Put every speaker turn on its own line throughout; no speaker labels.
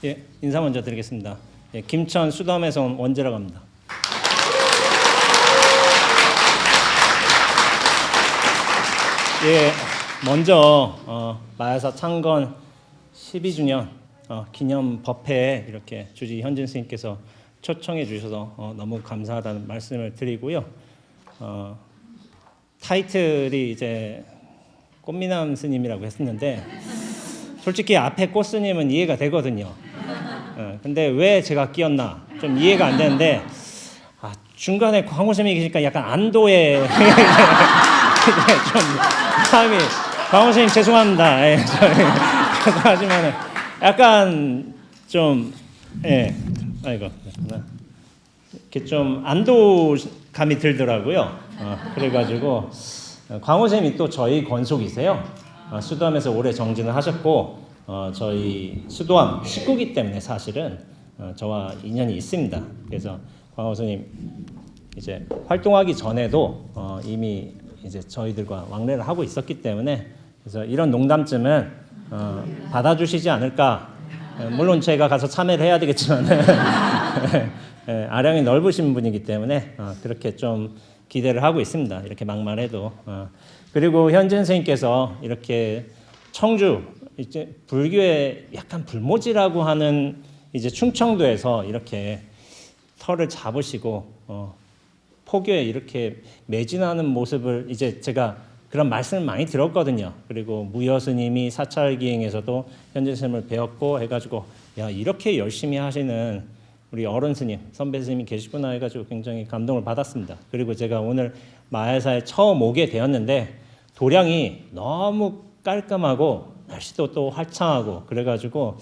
예, 인사 먼저 드리겠습니다. 예, 김천 수덤에서 온 원재라고 합니다. 예, 먼저 마야사 창건 12주년 기념 법회에 이렇게 주지 현진 스님께서 초청해 주셔서 너무 감사하다는 말씀을 드리고요. 타이틀이 이제 꽃미남 스님이라고 했었는데 솔직히 앞에 꽃 스님은 이해가 되거든요. 근데 왜 제가 끼었나 좀 이해가 안 되는데 중간에 광호 스님이 계시니까 약간 안도의 좀 마음이 광호 스님 죄송합니다. 예, 죄송하지만은 약간 좀 아이고 이렇게 좀 안도감이 들더라고요. 그래가지고 광호 스님이 또 저희 권속이세요. 수도암에서 오래 정진을 하셨고 저희 수도암 식구기 때문에 사실은 저와 인연이 있습니다. 그래서 광호 스님 이제 활동하기 전에도 이미 이제 저희들과 왕래를 하고 있었기 때문에 그래서 이런 농담쯤은 받아주시지 않을까. 물론 제가 가서 참여를 해야 되겠지만 아량이 넓으신 분이기 때문에 그렇게 좀 기대를 하고 있습니다. 이렇게 막말해도. 그리고 현진 선생님께서 이렇게 청주 이제 불교의 약간 불모지라고 하는 이제 충청도에서 이렇게 터를 잡으시고 포교에 이렇게 매진하는 모습을 이제 제가 그런 말씀을 많이 들었거든요. 그리고 무여 스님이 사찰기행에서도 현진 스님을 배웠고 해가지고 야 이렇게 열심히 하시는 우리 어른 스님, 선배 스님이 계시구나 해가지고 굉장히 감동을 받았습니다. 그리고 제가 오늘 마야사에 처음 오게 되었는데 도량이 너무 깔끔하고 날씨도 또 화창하고 그래가지고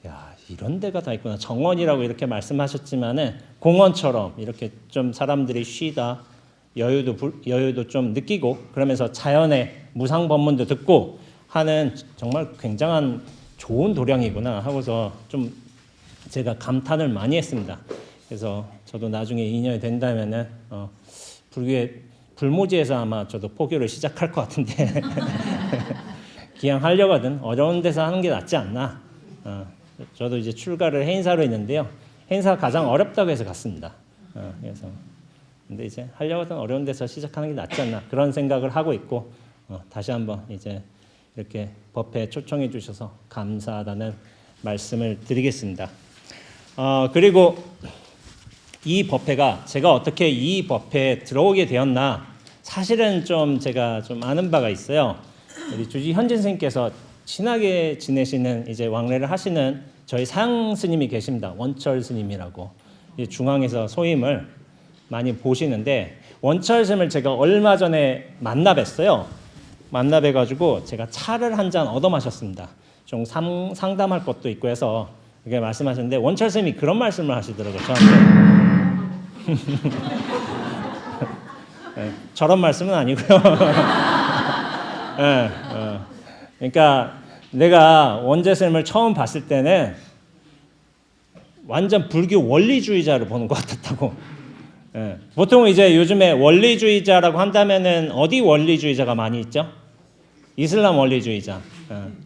야 이런 데가 다 있구나. 정원이라고 이렇게 말씀하셨지만은 공원처럼 이렇게 좀 사람들이 쉬다 여유도 좀 느끼고 그러면서 자연의 무상법문도 듣고 하는 정말 굉장한 좋은 도량이구나 하고서 좀 제가 감탄을 많이 했습니다. 그래서 저도 나중에 인연이 된다면은 불교의 불모지에서 아마 저도 포교를 시작할 것 같은데 기왕 하려거든 어려운 데서 하는 게 낫지 않나. 저도 이제 출가를 해인사로 했는데요. 해인사가 가장 어렵다고 해서 갔습니다. 그래서 근데 이제 하려거든 어려운 데서 시작하는 게 낫지 않나 그런 생각을 하고 있고 다시 한번 이제 이렇게 법회에 초청해 주셔서 감사하다는 말씀을 드리겠습니다. 그리고 이 법회가 제가 어떻게 이 법회에 들어오게 되었나 사실은 좀 제가 좀 아는 바가 있어요. 우리 주지 현진 스님께서 친하게 지내시는 이제 왕래를 하시는 저희 사양 스님이 계십니다. 원철 스님이라고 중앙에서 소임을 많이 보시는데 원철 스님을 제가 얼마 전에 만나 뵀어요. 만나 뵈가지고 제가 차를 한 잔 얻어 마셨습니다. 좀 상담할 것도 있고 해서 이렇게 말씀하셨는데 원철 스님이 그런 말씀을 하시더라고요. 저한테 저런 말씀은 아니고요. 그러니까 내가 원재 스님을 처음 봤을 때는 완전 불교 원리주의자로 보는 것 같았다고. 보통 이제 요즘에 원리주의자라고 한다면은 어디 원리주의자가 많이 있죠? 이슬람 원리주의자.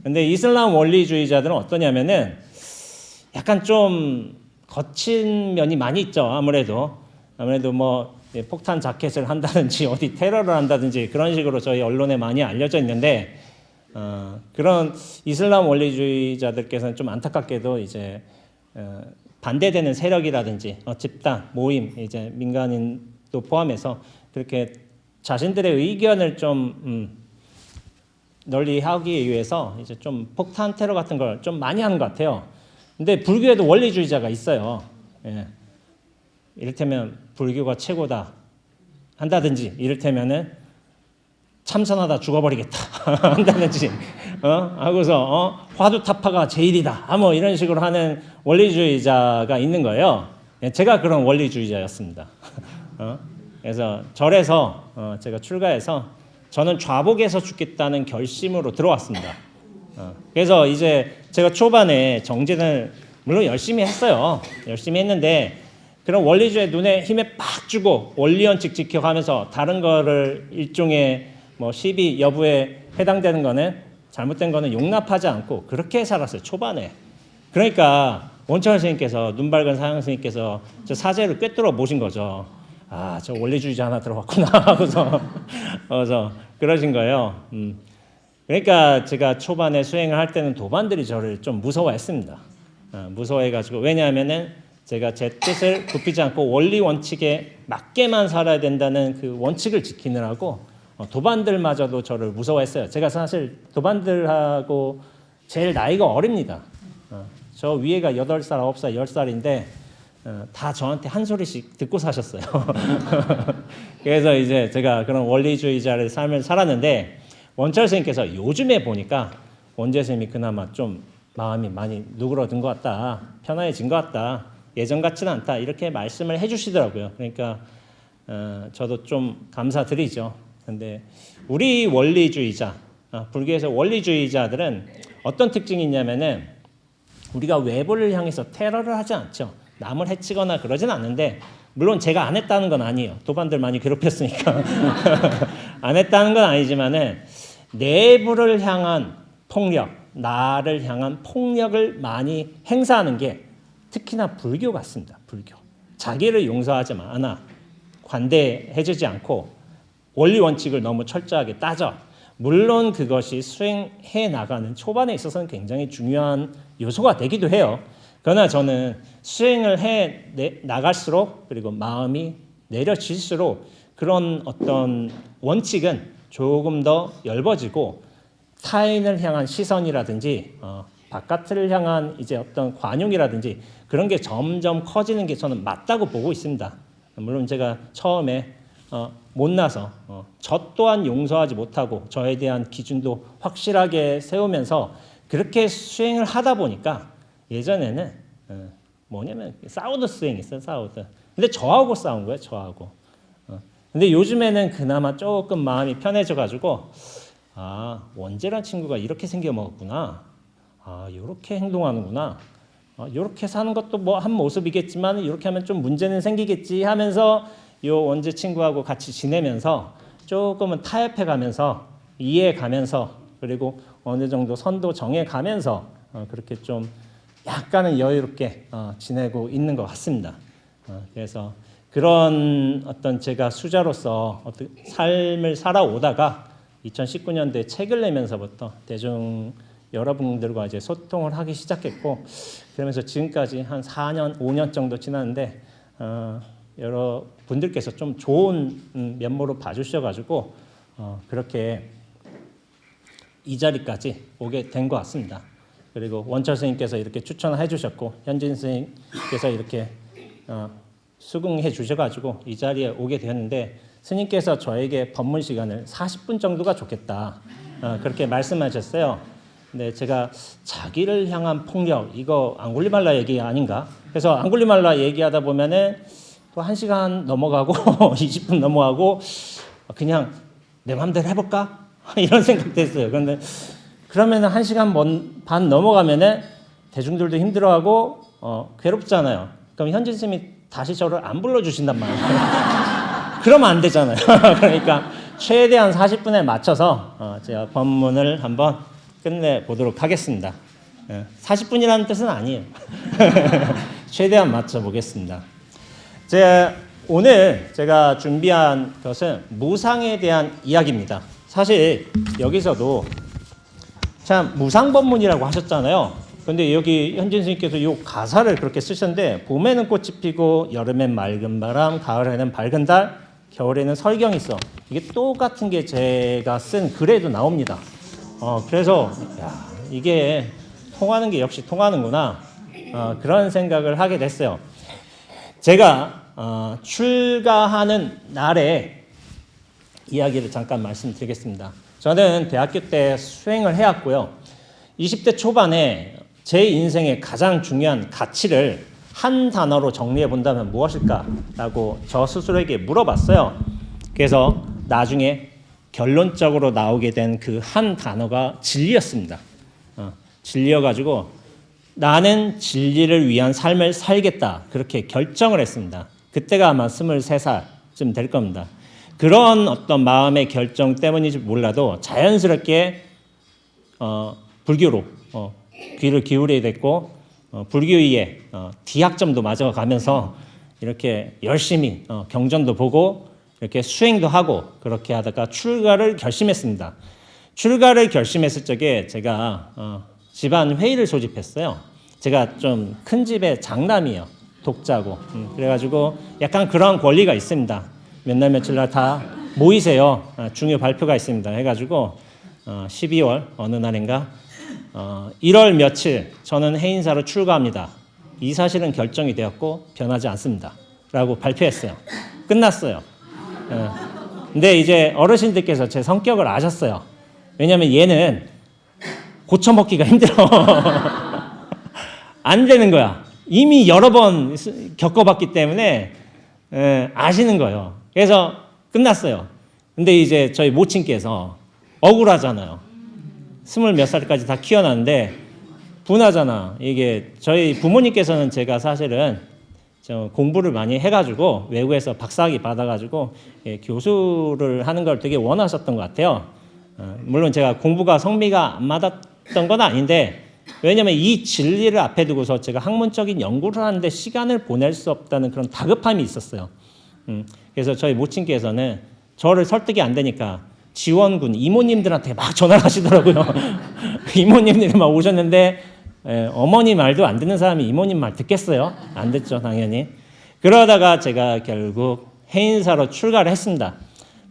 근데 이슬람 원리주의자들은 어떠냐면은 약간 좀 거친 면이 많이 있죠. 아무래도 뭐 폭탄 자켓을 한다든지 어디 테러를 한다든지 그런 식으로 저희 언론에 많이 알려져 있는데 그런 이슬람 원리주의자들께서는 좀 안타깝게도 이제 반대되는 세력이라든지 집단, 모임, 이제 민간인도 포함해서 그렇게 자신들의 의견을 좀 널리 하기 위해서 이제 좀 폭탄 테러 같은 걸 좀 많이 하는 것 같아요. 근데 불교에도 원리주의자가 있어요. 이를테면 불교가 최고다 한다든지 이를테면은 참선하다 죽어버리겠다 한다든지 하고서 화두타파가 제일이다 뭐 이런 식으로 하는 원리주의자가 있는 거예요. 제가 그런 원리주의자였습니다. 그래서 절에서 제가 출가해서 저는 좌복에서 죽겠다는 결심으로 들어왔습니다. 그래서 이제 제가 초반에 정진을 물론 열심히 했어요. 열심히 했는데 그런 원리주의 눈에 힘에 빡 주고 원리원칙 지켜가면서 다른 거를 일종의 뭐 시비 여부에 해당되는 거는 잘못된 거는 용납하지 않고 그렇게 살았어요. 초반에. 그러니까 원철 선생님께서 눈 밝은 사양 선생님께서 저 사제를 꿰뚫어 보신 거죠. 아, 저 원리주의자 하나 들어갔구나 하고서 그래서 그러신 거예요. 그러니까 제가 초반에 수행을 할 때는 도반들이 저를 좀 무서워했습니다. 무서워해가지고 왜냐하면은 제가 제 뜻을 굽히지 않고 원리 원칙에 맞게만 살아야 된다는 그 원칙을 지키느라고 도반들마저도 저를 무서워했어요. 제가 사실 도반들하고 제일 나이가 어립니다. 저 위에가 8살, 9살, 10살인데 다 저한테 한 소리씩 듣고 사셨어요. 그래서 이제 제가 그런 원리주의자의 삶을 살았는데 원철 선생님께서 요즘에 보니까 원재 선생님이 그나마 좀 마음이 많이 누그러든 것 같다, 편안해진 것 같다, 예전 같지는 않다 이렇게 말씀을 해주시더라고요. 그러니까 저도 좀 감사드리죠. 근데 우리 원리주의자, 불교에서 원리주의자들은 어떤 특징이 있냐면은 우리가 외부를 향해서 테러를 하지 않죠. 남을 해치거나 그러진 않는데 물론 제가 안 했다는 건 아니에요. 도반들 많이 괴롭혔으니까 안 했다는 건 아니지만은 내부를 향한 폭력, 나를 향한 폭력을 많이 행사하는 게 특히나 불교 같습니다. 불교. 자기를 용서하지 않아. 관대해지지 않고 원리 원칙을 너무 철저하게 따져. 물론 그것이 수행해 나가는 초반에 있어서는 굉장히 중요한 요소가 되기도 해요. 그러나 저는 수행을 해 나갈수록 그리고 마음이 내려질수록 그런 어떤 원칙은 조금 더 엷어지고 타인을 향한 시선이라든지 바깥을 향한 이제 어떤 관용이라든지 그런 게 점점 커지는 게 저는 맞다고 보고 있습니다. 물론 제가 처음에 못나서 저 또한 용서하지 못하고 저에 대한 기준도 확실하게 세우면서 그렇게 수행을 하다 보니까 예전에는 뭐냐면 사우드 수행이 있어요. 사우드. 근데 저하고 싸운 거예요. 저하고. 근데 요즘에는 그나마 조금 마음이 편해져가지고 아, 원재란 친구가 이렇게 생겨 먹었구나. 아, 이렇게 행동하는구나. 이렇게 사는 것도 뭐 한 모습이겠지만 이렇게 하면 좀 문제는 생기겠지 하면서 요 원재 친구하고 같이 지내면서 조금은 타협해 가면서 이해해 가면서 그리고 어느 정도 선도 정해 가면서 그렇게 좀 약간은 여유롭게 지내고 있는 것 같습니다. 그래서 그런 어떤 제가 수자로서 어떤 삶을 살아오다가 2019년도에 책을 내면서부터 대중 여러분들과 이제 소통을 하기 시작했고 그러면서 지금까지 한 4년, 5년 정도 지났는데 여러 분들께서 좀 좋은 면모로 봐주셔가지고 그렇게 이 자리까지 오게 된 것 같습니다. 그리고 원철 선생님께서 이렇게 추천을 해주셨고 현진 선생님께서 이렇게 수긍해 주셔가지고 이 자리에 오게 되었는데 스님께서 저에게 법문 시간을 40분 정도가 좋겠다 그렇게 말씀하셨어요. 근데 제가 자기를 향한 폭력 이거 앙굴리말라 얘기 아닌가? 그래서 앙굴리말라 얘기하다 보면은 또 1시간 넘어가고 20분 넘어가고 그냥 내 마음대로 해볼까? 이런 생각도 했어요. 그런데 그러면은 1시간 반 넘어가면은 대중들도 힘들어하고 괴롭잖아요. 그럼 현진 쌤이 다시 저를 안 불러주신단 말이에요. 그러면 안 되잖아요. 그러니까 최대한 40분에 맞춰서 제가 법문을 한번 끝내보도록 하겠습니다. 40분이라는 뜻은 아니에요. 최대한 맞춰보겠습니다. 오늘 제가 준비한 것은 무상에 대한 이야기입니다. 사실 여기서도 참 무상법문이라고 하셨잖아요. 근데 여기 현진 스님께서 이 가사를 그렇게 쓰셨는데 봄에는 꽃이 피고 여름엔 맑은 바람 가을에는 밝은 달 겨울에는 설경이 있어. 이게 똑같은 게 제가 쓴 글에도 나옵니다. 그래서 야, 이게 통하는 게 역시 통하는구나 그런 생각을 하게 됐어요. 제가 출가하는 날에 이야기를 잠깐 말씀드리겠습니다. 저는 대학교 때 수행을 해왔고요. 20대 초반에 제 인생의 가장 중요한 가치를 한 단어로 정리해 본다면 무엇일까라고 저 스스로에게 물어봤어요. 그래서 나중에 결론적으로 나오게 된 그 한 단어가 진리였습니다. 진리여가지고 나는 진리를 위한 삶을 살겠다 그렇게 결정을 했습니다. 그때가 아마 23살쯤 될 겁니다. 그런 어떤 마음의 결정 때문인지 몰라도 자연스럽게 불교로 귀를 기울이게 됐고 불교의 D학점도 맞아가면서 이렇게 열심히 경전도 보고 이렇게 수행도 하고 그렇게 하다가 출가를 결심했습니다. 출가를 결심했을 적에 제가 집안 회의를 소집했어요. 제가 좀 큰 집의 장남이에요. 독자고. 그래가지고 약간 그런 권리가 있습니다. 몇 날 며칠 날 다 모이세요. 중요 발표가 있습니다. 해가지고 12월 어느 날인가 1월 며칠 저는 해인사로 출가합니다. 이 사실은 결정이 되었고 변하지 않습니다. 라고 발표했어요. 끝났어요. 근데 이제 어르신들께서 제 성격을 아셨어요. 왜냐하면 얘는 고쳐먹기가 힘들어. 안 되는 거야. 이미 여러 번 겪어봤기 때문에 아시는 거예요. 그래서 끝났어요. 근데 이제 저희 모친께서 억울하잖아요. 20몇 살까지 다 키워놨는데 분하잖아. 이게 저희 부모님께서는 제가 사실은 공부를 많이 해가지고 외국에서 박사학위 받아가지고 교수를 하는 걸 되게 원하셨던 것 같아요. 물론 제가 공부가 성미가 안 맞았던 건 아닌데 왜냐하면 이 진리를 앞에 두고서 제가 학문적인 연구를 하는데 시간을 보낼 수 없다는 그런 다급함이 있었어요. 그래서 저희 모친께서는 저를 설득이 안 되니까 지원군 이모님들한테 막 전화를 하시더라고요. 이모님들이 막 오셨는데 어머니 말도 안 듣는 사람이 이모님 말 듣겠어요? 안 듣죠, 당연히. 그러다가 제가 결국 해인사로 출가를 했습니다.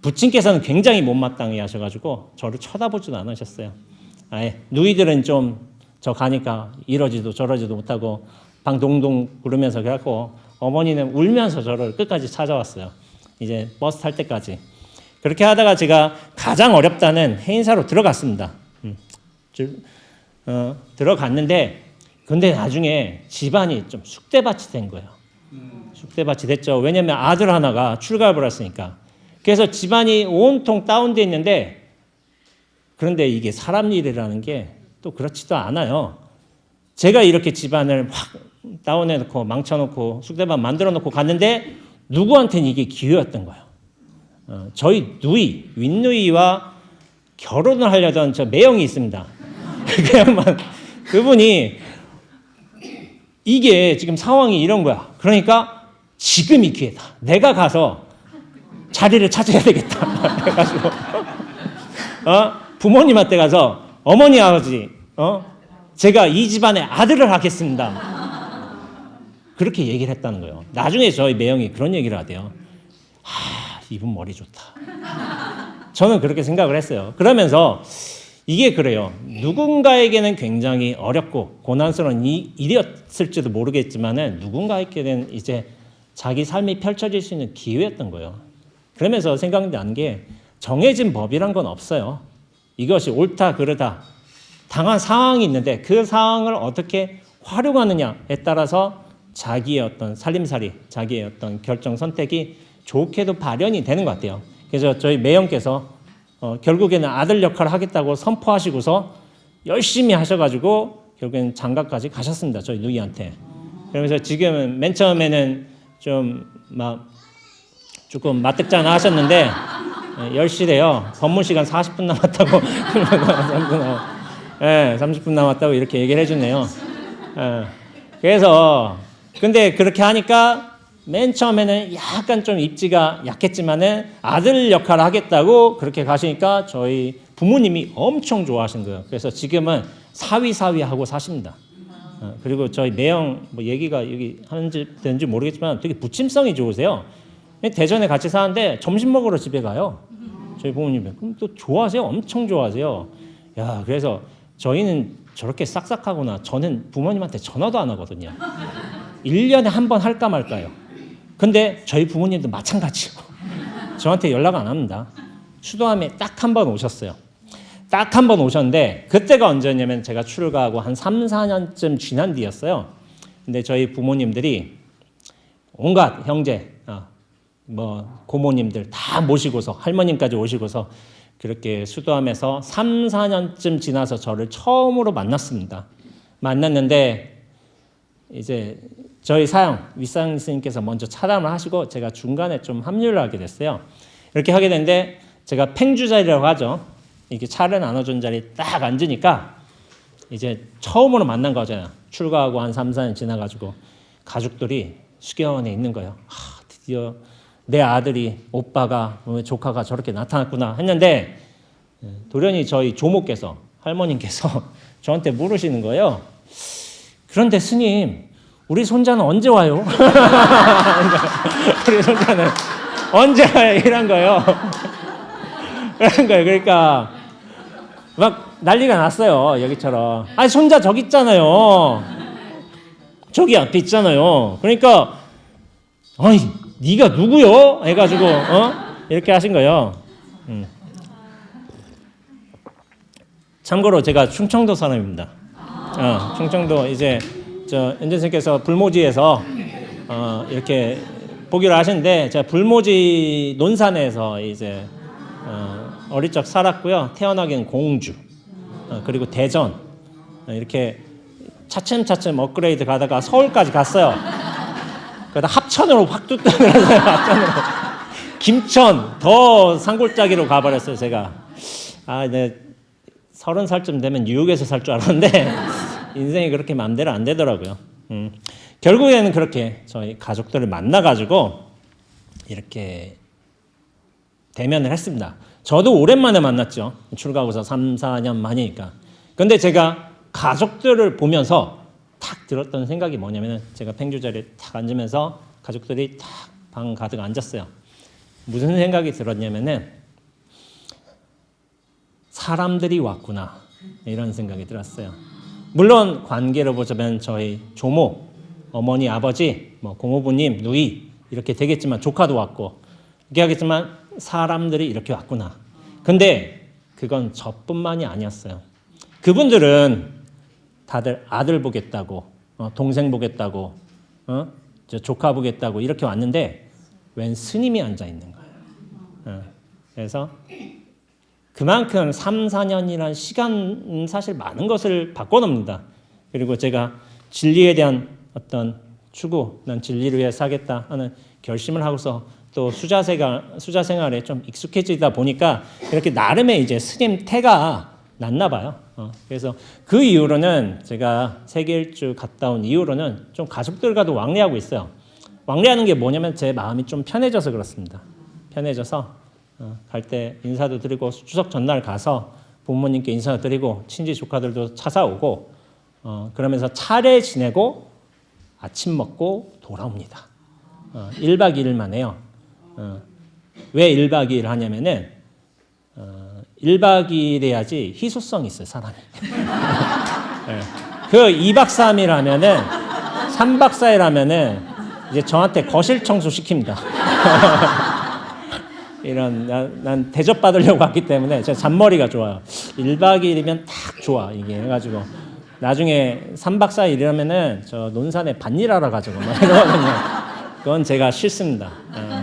부친께서는 굉장히 못마땅해 하셔가지고 저를 쳐다보지도 않으셨어요. 아예 누이들은 좀 저 가니까 이러지도 저러지도 못하고 방 동동 구르면서 그래갖고 어머니는 울면서 저를 끝까지 찾아왔어요. 이제 버스 탈 때까지. 그렇게 하다가 제가 가장 어렵다는 해인사로 들어갔습니다. 들어갔는데 근데 나중에 집안이 좀 쑥대밭이 된 거예요. 쑥대밭이 됐죠. 왜냐하면 아들 하나가 출가를 했으니까. 그래서 집안이 온통 다운돼 있는데 그런데 이게 사람 일이라는 게 또 그렇지도 않아요. 제가 이렇게 집안을 확 다운해놓고 망쳐놓고 쑥대밭 만들어놓고 갔는데 누구한테는 이게 기회였던 거예요. 저희 누이, 윗누이와 결혼을 하려던 저 매형이 있습니다. 그냥만 그분이 이게 지금 상황이 이런 거야. 그러니까 지금이 기회다. 내가 가서 자리를 찾아야 되겠다. 그래가지고 부모님한테 가서 어머니 아버지 제가 이 집안의 아들을 하겠습니다. 그렇게 얘기를 했다는 거예요. 나중에 저희 매형이 그런 얘기를 하대요. 이분 머리 좋다. 저는 그렇게 생각을 했어요. 그러면서 이게 그래요. 누군가에게는 굉장히 어렵고 고난스러운 일이었을지도 모르겠지만은 누군가에게는 이제 자기 삶이 펼쳐질 수 있는 기회였던 거예요. 그러면서 생각나는 게 정해진 법이란 건 없어요. 이것이 옳다 그르다 당한 상황이 있는데 그 상황을 어떻게 활용하느냐에 따라서 자기의 어떤 살림살이, 자기의 어떤 결정 선택이 좋게도 발현이 되는 것 같아요. 그래서 저희 매형께서 결국에는 아들 역할을 하겠다고 선포하시고서 열심히 하셔가지고 결국에는 장가까지 가셨습니다. 저희 누이한테. 그러면서 지금은 맨 처음에는 좀 막 조금 맞득잖아 하셨는데 10시래요. 법문 시간 40분 남았다고 30분 남았다고 이렇게 얘기를 해주네요. 그래서 근데 그렇게 하니까 맨 처음에는 약간 좀 입지가 약했지만은 아들 역할을 하겠다고 그렇게 가시니까 저희 부모님이 엄청 좋아하신 거예요. 그래서 지금은 사위사위 하고 사십니다. 그리고 저희 매형 뭐 얘기가 여기 하는지 모르겠지만 되게 부침성이 좋으세요. 대전에 같이 사는데 점심 먹으러 집에 가요. 저희 부모님이. 그럼 또 좋아하세요. 엄청 좋아하세요. 야, 그래서 저희는 저렇게 싹싹하구나. 저는 부모님한테 전화도 안 하거든요. 1년에 한 번 할까 말까요. 근데 저희 부모님도 마찬가지고 저한테 연락 안 합니다. 수도함에 딱 한 번 오셨어요. 딱 한 번 오셨는데 그때가 언제였냐면 제가 출가하고 한 3, 4년쯤 지난 뒤였어요. 근데 저희 부모님들이 온갖 형제, 뭐 고모님들 다 모시고서 할머님까지 오시고서 그렇게 수도함에서 3, 4년쯤 지나서 저를 처음으로 만났습니다. 만났는데 이제 저희 사형 윗사형 스님께서 먼저 차담을 하시고 제가 중간에 좀 합류를 하게 됐어요. 이렇게 하게 됐는데 제가 팽주 자리라고 하죠. 이렇게 차를 나눠준 자리에 딱 앉으니까 이제 처음으로 만난 거잖아요. 출가하고 한 3, 4년 지나가지고 가족들이 수교원에 있는 거예요. 드디어 내 아들이 오빠가 조카가 저렇게 나타났구나 했는데 돌연히 저희 조모께서 할머님께서 저한테 물으시는 거예요. 그런데 스님, 우리 손자는 언제 와요? 우리 손자는 언제 와요? 이런 거예요. 그런 거예요. 그러니까 막 난리가 났어요. 여기처럼. 아니 손자 저기 있잖아요. 저기 앞에 있잖아요. 그러니까 아니 네가 누구요? 해가지고 이렇게 하신 거예요. 참고로 제가 충청도 사람입니다. 충청도 이제 저 연재 선생님께서 불모지에서 이렇게 보기로 하시는데 제가 불모지 논산에서 이제 어릴 적 살았고요. 태어나긴 공주 그리고 대전 이렇게 차츰차츰 업그레이드 가다가 서울까지 갔어요. 그러다 합천으로 확 뚝 떨어져요. 합천으로. 김천 더 산골짜기로 가버렸어요. 제가 네 30살쯤 되면 뉴욕에서 살 줄 알았는데 인생이 그렇게 마음대로 안 되더라고요. 결국에는 그렇게 저희 가족들을 만나가지고 이렇게 대면을 했습니다. 저도 오랜만에 만났죠. 출가하고서 3, 4년 만이니까. 근데 제가 가족들을 보면서 탁 들었던 생각이 뭐냐면 제가 팽주 자리에 탁 앉으면서 가족들이 탁 방 가득 앉았어요. 무슨 생각이 들었냐면은 사람들이 왔구나 이런 생각이 들었어요. 물론 관계로 보자면 저희 조모, 어머니, 아버지, 뭐 고모부님, 누이 이렇게 되겠지만 조카도 왔고 이렇게 하겠지만 사람들이 이렇게 왔구나. 근데 그건 저뿐만이 아니었어요. 그분들은 다들 아들 보겠다고, 동생 보겠다고, 조카 보겠다고 이렇게 왔는데 웬 스님이 앉아 있는 거예요. 그래서 그만큼 3, 4년이라는 시간 사실 많은 것을 바꿔놓습니다. 그리고 제가 진리에 대한 어떤 추구, 난 진리를 위해 살겠다 하는 결심을 하고서 또 수자 생활에 좀 익숙해지다 보니까 이렇게 나름의 이제 스님 태가 났나 봐요. 그래서 그 이후로는 제가 세계 일주 갔다 온 이후로는 좀 가족들과도 왕래하고 있어요. 왕래하는 게 뭐냐면 제 마음이 좀 편해져서 그렇습니다. 편해져서 갈 때 인사도 드리고 추석 전날 가서 부모님께 인사도 드리고 친지 조카들도 찾아오고 그러면서 차례 지내고 아침 먹고 돌아옵니다. 1박 2일만 해요. 왜 1박 2일 하냐면은 1박 2일 해야지 희소성이 있어요, 사람이. 그 2박 3일 하면은 3박 4일 하면은 이제 저한테 거실 청소 시킵니다. 이런 난 대접받으려고 왔기 때문에 제가 잔머리가 좋아요. 1박 2일이면 딱 좋아 이게 해가지고 나중에 3박 4일 이러면은 저 논산에 밭일하러 가지고 막 이러거든요. 그건 제가 싫습니다.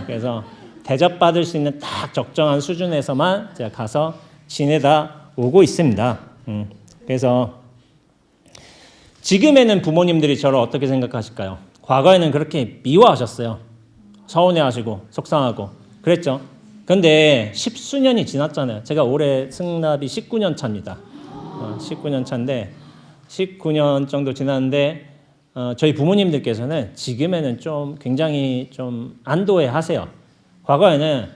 그래서 대접받을 수 있는 딱 적정한 수준에서만 제가 가서 지내다 오고 있습니다. 그래서 지금에는 부모님들이 저를 어떻게 생각하실까요? 과거에는 그렇게 미워하셨어요. 서운해하시고 속상하고 그랬죠. 근데 10수년이 지났잖아요. 제가 올해 승납이 19년 차입니다. 19년 차인데 19년 정도 지났는데 저희 부모님들께서는 지금에는 좀 굉장히 좀 안도해 하세요. 과거에는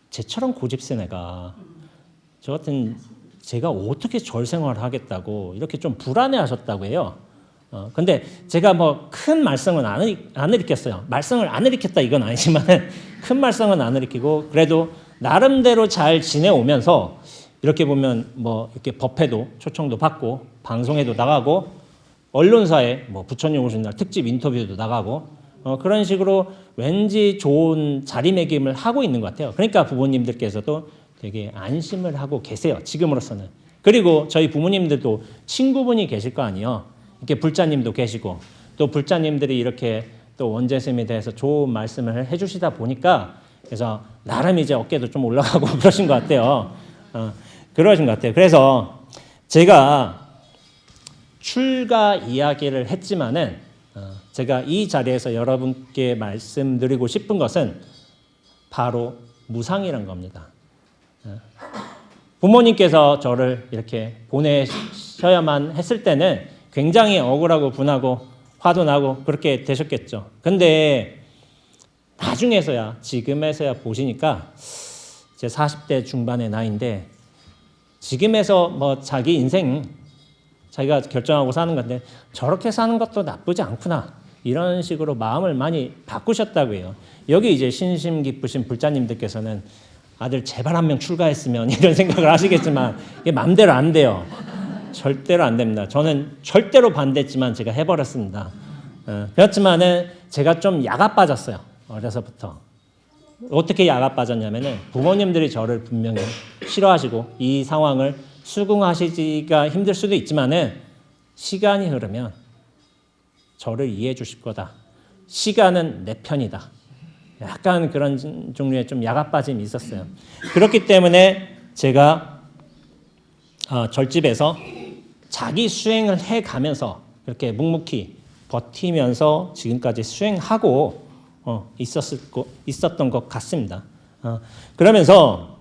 쟤처럼 고집센 애가 저 같은 제가 어떻게 절 생활을 하겠다고 이렇게 좀 불안해 하셨다고 해요. 근데 제가 뭐 큰 말썽은 안 일으켰어요. 말썽을 안 일으켰다 이건 아니지만 큰 말썽은 안 일으키고 그래도 나름대로 잘 지내오면서 이렇게 보면 뭐 이렇게 법회도 초청도 받고 방송에도 나가고 언론사에 뭐 부처님 오신 날 특집 인터뷰도 나가고 그런 식으로 왠지 좋은 자리매김을 하고 있는 것 같아요. 그러니까 부모님들께서도 되게 안심을 하고 계세요. 지금으로서는. 그리고 저희 부모님들도 친구분이 계실 거 아니에요. 이렇게 불자님도 계시고 또 불자님들이 이렇게 또 원재스님에 대해서 좋은 말씀을 해주시다 보니까 그래서 나름 이제 어깨도 좀 올라가고 그러신 것 같아요. 그러신 것 같아요. 그래서 제가 출가 이야기를 했지만은 제가 이 자리에서 여러분께 말씀드리고 싶은 것은 바로 무상이란 겁니다. 부모님께서 저를 이렇게 하셔야만 했을 때는 굉장히 억울하고 분하고 화도 나고 그렇게 되셨겠죠. 근데 나중에서야 지금에서야 보시니까 제 40대 중반의 나이인데 지금에서 뭐 자기 인생 자기가 결정하고 사는 건데 저렇게 사는 것도 나쁘지 않구나 이런 식으로 마음을 많이 바꾸셨다고 해요. 여기 이제 신심 깊으신 불자님들께서는 아들 제발 한 명 출가했으면 이런 생각을 하시겠지만 이게 마음대로 안 돼요. 절대로 안 됩니다. 저는 절대로 반대했지만 제가 해버렸습니다. 그렇지만은 제가 좀 야가 빠졌어요. 어려서부터. 어떻게 야가 빠졌냐면은 부모님들이 저를 분명히 싫어하시고 이 상황을 수긍하시기가 힘들 수도 있지만은 시간이 흐르면 저를 이해해 주실 거다. 시간은 내 편이다. 약간 그런 종류의 좀 야가 빠짐이 있었어요. 그렇기 때문에 제가 절집에서 자기 수행을 해가면서 이렇게 묵묵히 버티면서 지금까지 수행하고 있었던 것 같습니다. 그러면서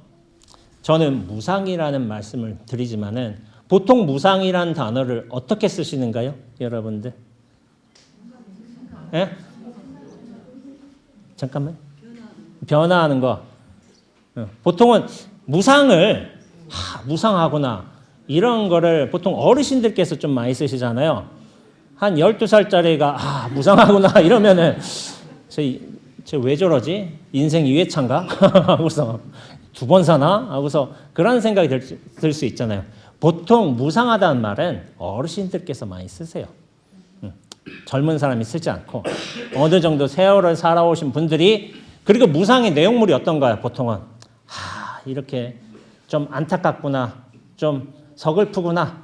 저는 무상이라는 말씀을 드리지만은 보통 무상이라는 단어를 어떻게 쓰시는가요, 여러분들? 예? 잠깐만. 변화하는 거. 보통은 무상을 무상하구나 이런 거를 보통 어르신들께서 좀 많이 쓰시잖아요. 한 12살짜리가 무상하구나 이러면은 쟤 왜 저러지? 인생 2회차인가? 하고서 2번 사나? 하고서 그런 생각이 들 수 있잖아요. 보통 무상하다는 말은 어르신들께서 많이 쓰세요. 젊은 사람이 쓰지 않고 어느 정도 세월을 살아오신 분들이 그리고 무상의 내용물이 어떤가요? 보통은 이렇게 좀 안타깝구나, 좀 서글프구나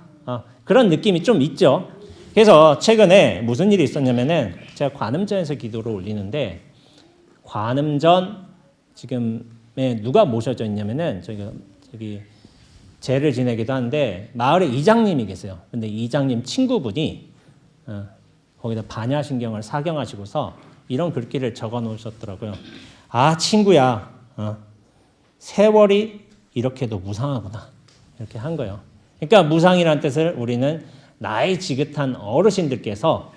그런 느낌이 좀 있죠. 그래서 최근에 무슨 일이 있었냐면은 제가 관음전에서 기도를 올리는데 관음전 지금에 누가 모셔져 있냐면은 저기 제를 지내기도 하는데 마을에 이장님이 계세요. 근데 이장님 친구분이 거기다 반야신경을 사경하시고서 이런 글귀를 적어 놓으셨더라고요. 친구야, 세월이 이렇게도 무상하구나 이렇게 한 거예요. 그러니까 무상이라는 뜻을 우리는 나이 지긋한 어르신들께서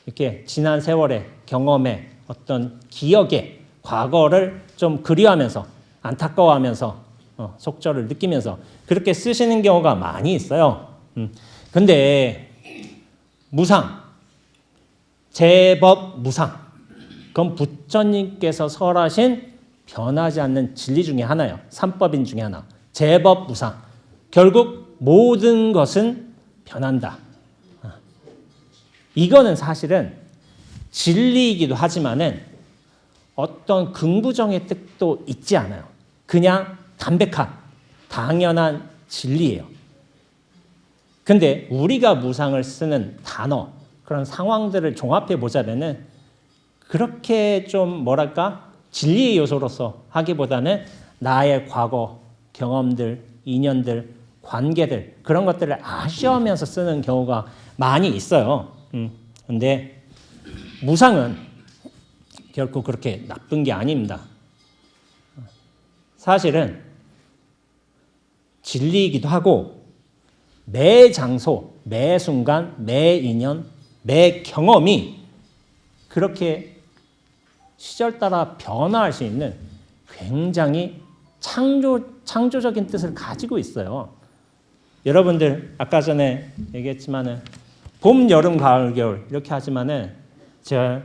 이렇게 지난 세월의 경험에 어떤 기억에 과거를 좀 그리워하면서 안타까워하면서 속절을 느끼면서 그렇게 쓰시는 경우가 많이 있어요. 근데 무상, 제법 무상, 그건 부처님께서 설하신 변하지 않는 진리 중에 하나예요. 삼법인 중에 하나. 제법 무상. 결국 모든 것은 변한다. 이거는 사실은 진리이기도 하지만은 어떤 긍부정의 뜻도 있지 않아요. 그냥 담백한 당연한 진리예요. 근데 우리가 무상을 쓰는 단어 그런 상황들을 종합해 보자면은 그렇게 좀 뭐랄까 진리의 요소로서 하기보다는 나의 과거 경험들, 인연들, 관계들 그런 것들을 아쉬워하면서 쓰는 경우가 많이 있어요. 근데 무상은 결코 그렇게 나쁜 게 아닙니다. 사실은 진리이기도 하고 매 장소, 매 순간, 매 인연, 매 경험이 그렇게 시절 따라 변화할 수 있는 굉장히 창조적인 뜻을 가지고 있어요. 여러분들 아까 전에 얘기했지만은 봄, 여름, 가을, 겨울 이렇게 하지만은 제가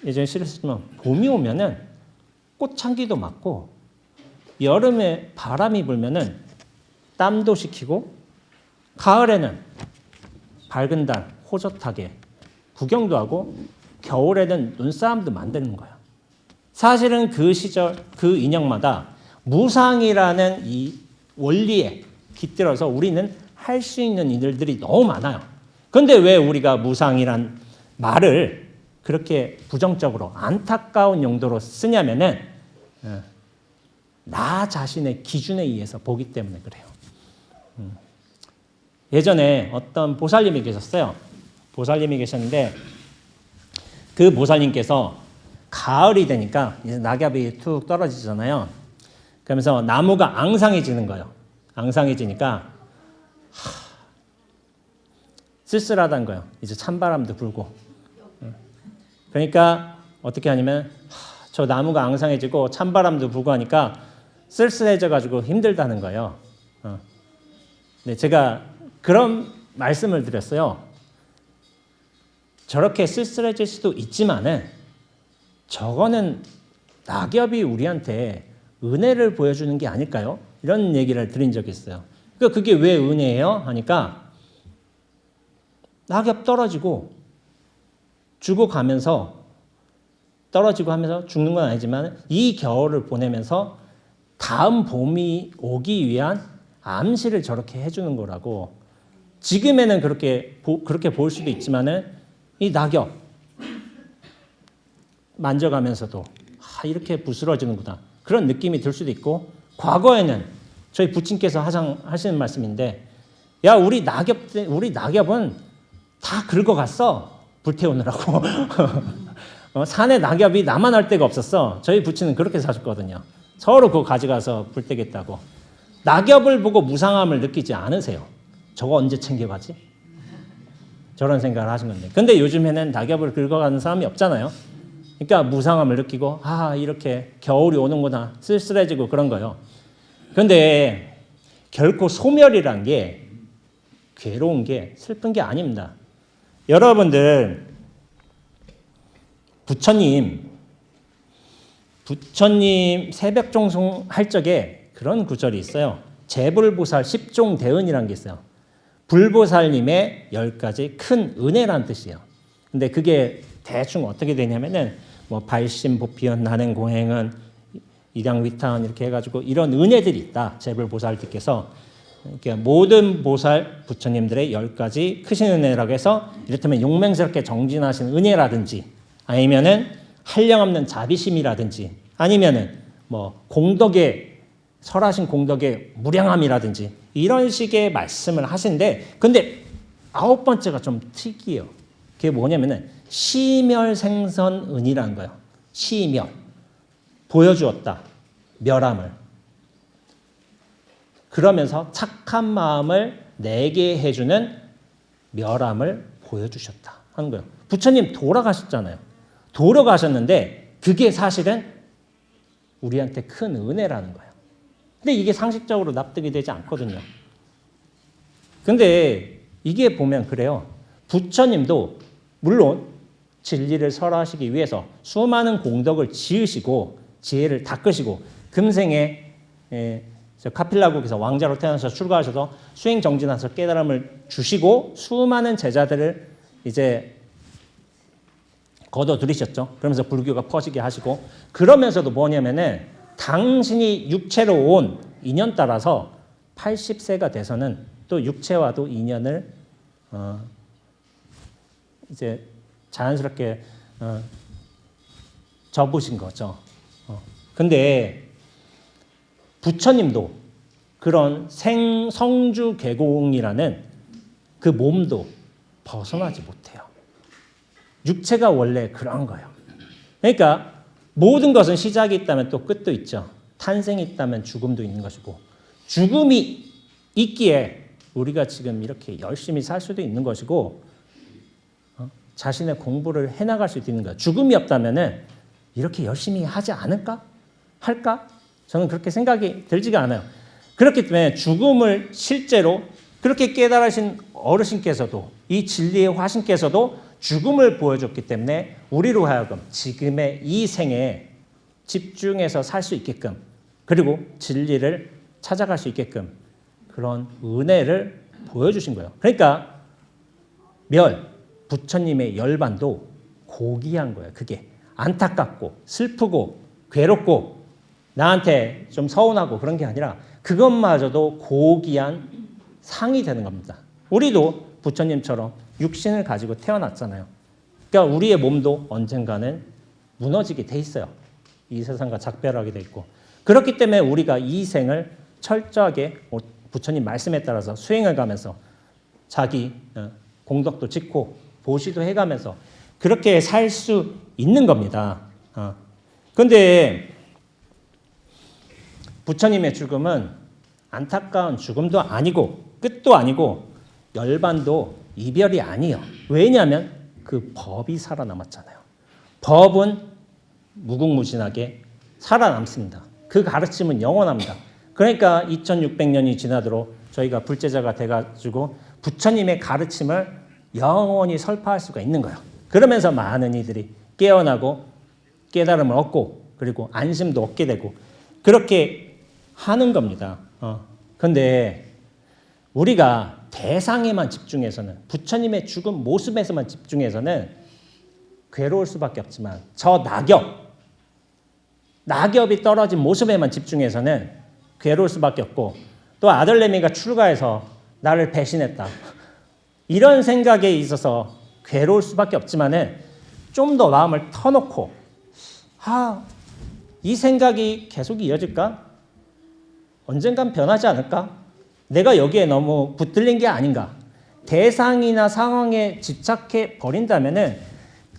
예전에 실했지만 봄이 오면은 꽃향기도 맡고 여름에 바람이 불면은 땀도 식히고 가을에는 밝은 달 호젓하게 구경도 하고 겨울에는 눈싸움도 만드는 거예요. 사실은 그 시절 그 인형마다 무상이라는 이 원리에 깃들어서 우리는 할 수 있는 일들이 너무 많아요. 그런데 왜 우리가 무상이란 말을 그렇게 부정적으로 안타까운 용도로 쓰냐면은 나 자신의 기준에 의해서 보기 때문에 그래요. 예전에 어떤 보살님이 계셨어요. 보살님이 계셨는데 그 보살님께서 가을이 되니까 이제 낙엽이 툭 떨어지잖아요. 그러면서 나무가 앙상해지는 거예요. 앙상해지니까 쓸쓸하다는 거예요. 이제 찬바람도 불고. 그러니까 어떻게 하냐면 저 나무가 앙상해지고 찬바람도 불고 하니까 쓸쓸해져가지고 힘들다는 거예요. 네, 제가 그런 말씀을 드렸어요. 저렇게 쓸쓸해질 수도 있지만은 저거는 낙엽이 우리한테 은혜를 보여주는 게 아닐까요? 이런 얘기를 드린 적이 있어요. 그러니까 그게 왜 은혜예요? 하니까 낙엽 떨어지고 죽어가면서 떨어지고 하면서 죽는 건 아니지만 이 겨울을 보내면서 다음 봄이 오기 위한 암시를 저렇게 해주는 거라고. 지금에는 그렇게 볼 수도 있지만은 이 낙엽 만져가면서도 이렇게 부스러지는구나 그런 느낌이 들 수도 있고, 과거에는 저희 부친께서 하시는 말씀인데, 야 우리 낙엽은 다 긁어갔어 불태우느라고. 산에 낙엽이 남아날 데가 없었어. 저희 부친은 그렇게 사셨거든요. 서로 그거 가져가서 불태겠다고. 낙엽을 보고 무상함을 느끼지 않으세요? 저거 언제 챙겨가지? 저런 생각을 하신 건데. 근데 요즘에는 낙엽을 긁어가는 사람이 없잖아요. 그러니까 무상함을 느끼고 이렇게 겨울이 오는구나 쓸쓸해지고 그런 거예요. 그런데 결코 소멸이란 게 괴로운 게 슬픈 게 아닙니다. 여러분들 부처님 새벽 종송 할 적에 그런 구절이 있어요. 재불보살 10종 대은이라는 게 있어요. 불보살님의 10가지 큰 은혜라는 뜻이에요. 근데 그게 대충 어떻게 되냐면은 뭐 발심보피연 난행공행은 일양위탄 이렇게 해가지고 이런 은혜들이 있다. 재불보살님께서 그러니까 모든 보살 부처님들의 10가지 크신 은혜라고 해서 이를테면 용맹스럽게 정진하신 은혜라든지 아니면은 한량없는 자비심이라든지 아니면은 뭐 설하신 공덕의 무량함이라든지 이런 식의 말씀을 하시는데, 근데 9번째가 좀 특이해요. 그게 뭐냐면은 시멸생선은이라는 거예요. 시멸 보여주었다 멸함을. 그러면서 착한 마음을 내게 해주는 멸함을 보여주셨다 하는 거예요. 부처님 돌아가셨잖아요. 돌아가셨는데 그게 사실은 우리한테 큰 은혜라는 거예요. 근데 이게 상식적으로 납득이 되지 않거든요. 근데 이게 보면 그래요. 부처님도 물론 진리를 설하시기 위해서 수많은 공덕을 지으시고 지혜를 닦으시고 금생에 카필라국에서 왕자로 태어나서 출가하셔서 수행정진하셔서 깨달음을 주시고 수많은 제자들을 이제 거둬들이셨죠. 그러면서 불교가 퍼지게 하시고, 그러면서도 뭐냐면은 당신이 육체로 온 인연 따라서 80세가 돼서는 또 육체와도 인연을 이제 자연스럽게 접으신 거죠. 근데 부처님도 그런 성주계공이라는 그 몸도 벗어나지 못해요. 육체가 원래 그런 거예요. 그러니까 모든 것은 시작이 있다면 또 끝도 있죠. 탄생이 있다면 죽음도 있는 것이고, 죽음이 있기에 우리가 지금 이렇게 열심히 살 수도 있는 것이고, 자신의 공부를 해나갈 수도 있는 거예요. 죽음이 없다면 이렇게 열심히 하지 않을까? 할까? 저는 그렇게 생각이 들지가 않아요. 그렇기 때문에 죽음을 실제로 그렇게 깨달으신 어르신께서도, 이 진리의 화신께서도 죽음을 보여줬기 때문에 우리로 하여금 지금의 이 생에 집중해서 살 수 있게끔, 그리고 진리를 찾아갈 수 있게끔 그런 은혜를 보여주신 거예요. 그러니까 부처님의 열반도 고귀한 거예요. 그게 안타깝고 슬프고 괴롭고 나한테 좀 서운하고 그런 게 아니라 그것마저도 고귀한 상이 되는 겁니다. 우리도 부처님처럼 육신을 가지고 태어났잖아요. 그러니까 우리의 몸도 언젠가는 무너지게 돼 있어요. 이 세상과 작별하게 돼 있고. 그렇기 때문에 우리가 이 생을 철저하게 부처님 말씀에 따라서 수행을 가면서 자기 공덕도 짓고 보시도 해가면서 그렇게 살 수 있는 겁니다. 그런데 부처님의 죽음은 안타까운 죽음도 아니고 끝도 아니고 열반도 이별이 아니에요. 왜냐하면 그 법이 살아남았잖아요. 법은 무궁무진하게 살아남습니다. 그 가르침은 영원합니다. 그러니까 2600년이 지나도록 저희가 불제자가 돼가지고 부처님의 가르침을 영원히 설파할 수가 있는 거예요. 그러면서 많은 이들이 깨어나고 깨달음을 얻고 그리고 안심도 얻게 되고 그렇게 하는 겁니다. 근데 우리가 대상에만 집중해서는 부처님의 죽은 모습에서만 집중해서는 괴로울 수밖에 없지만 저 낙엽이 떨어진 모습에만 집중해서는 괴로울 수밖에 없고 또 아들내미가 출가해서 나를 배신했다. 이런 생각에 있어서 괴로울 수밖에 없지만은 좀 더 마음을 터놓고 이 생각이 계속 이어질까? 언젠간 변하지 않을까? 내가 여기에 너무 붙들린 게 아닌가? 대상이나 상황에 집착해 버린다면은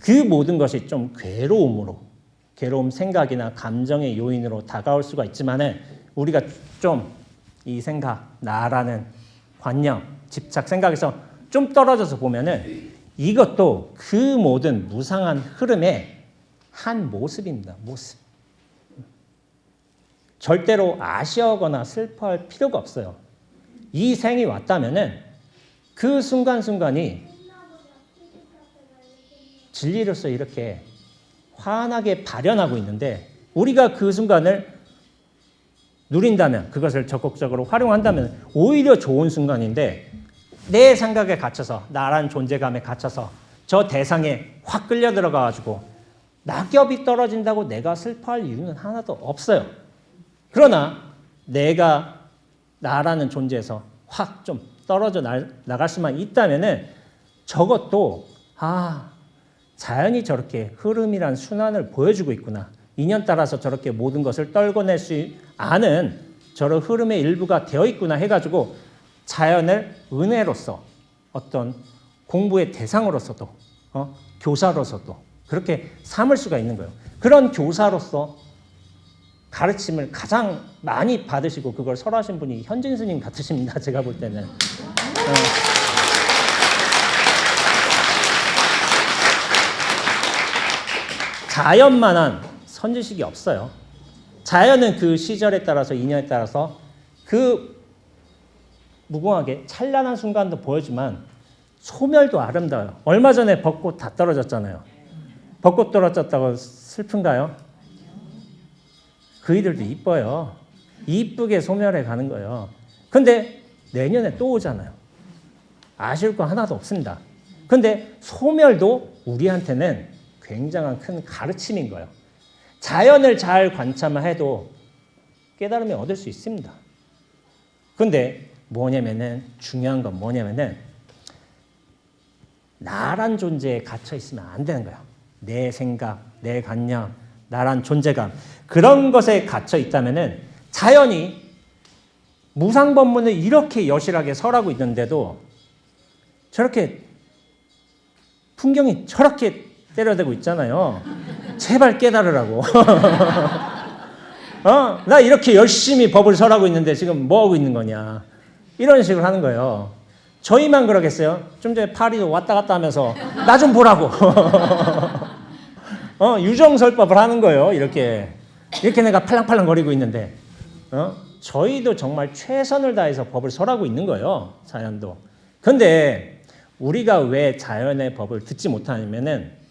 그 모든 것이 좀 괴로움 생각이나 감정의 요인으로 다가올 수가 있지만은 우리가 좀 이 생각, 나라는 관념, 집착 생각에서 좀 떨어져서 보면은 이것도 그 모든 무상한 흐름의 한 모습입니다. 모습. 절대로 아쉬워하거나 슬퍼할 필요가 없어요. 이 생이 왔다면은 그 순간순간이 진리로서 이렇게 환하게 발현하고 있는데 우리가 그 순간을 누린다면 그것을 적극적으로 활용한다면 오히려 좋은 순간인데 내 생각에 갇혀서 나란 존재감에 갇혀서 저 대상에 확 끌려 들어가가지고 낙엽이 떨어진다고 내가 슬퍼할 이유는 하나도 없어요. 그러나 내가 나라는 존재에서 확 좀 떨어져 나갈 수만 있다면은 저것도 자연이 저렇게 흐름이란 순환을 보여주고 있구나. 인연 따라서 저렇게 모든 것을 떨궈낼 수 아는 저런 흐름의 일부가 되어 있구나 해가지고 자연을 은혜로서 어떤 공부의 대상으로서도 교사로서도 그렇게 삼을 수가 있는 거예요. 그런 교사로서 가르침을 가장 많이 받으시고 그걸 설하신 분이 현진 스님 같으십니다. 제가 볼 때는. 자연만한 선지식이 없어요. 자연은 그 시절에 따라서 인연에 따라서 그 무궁하게 찬란한 순간도 보여주지만 소멸도 아름다워요. 얼마 전에 벚꽃 다 떨어졌잖아요. 벚꽃 떨어졌다고 슬픈가요? 그이들도 이뻐요. 이쁘게 소멸해 가는 거예요. 근데 내년에 또 오잖아요. 아쉬울 거 하나도 없습니다. 근데 소멸도 우리한테는 굉장한 큰 가르침인 거예요. 자연을 잘 관찰해도 깨달음이 얻을 수 있습니다. 근데 중요한 건 뭐냐면은 나란 존재에 갇혀 있으면 안 되는 거예요. 내 생각, 내 관념, 나란 존재감 그런 것에 갇혀 있다면은 자연이 무상법문을 이렇게 여실하게 설하고 있는데도 저렇게 풍경이 저렇게 때려대고 있잖아요. 제발 깨달으라고. 나 이렇게 열심히 법을 설하고 있는데 지금 뭐 하고 있는 거냐. 이런 식으로 하는 거예요. 저희만 그러겠어요? 좀 전에 파리도 왔다 갔다 하면서 나 좀 보라고. 유정설법을 하는 거예요. 이렇게 내가 팔랑팔랑 거리고 있는데 저희도 정말 최선을 다해서 법을 설하고 있는 거예요. 자연도. 근데 우리가 왜 자연의 법을 듣지 못하냐면은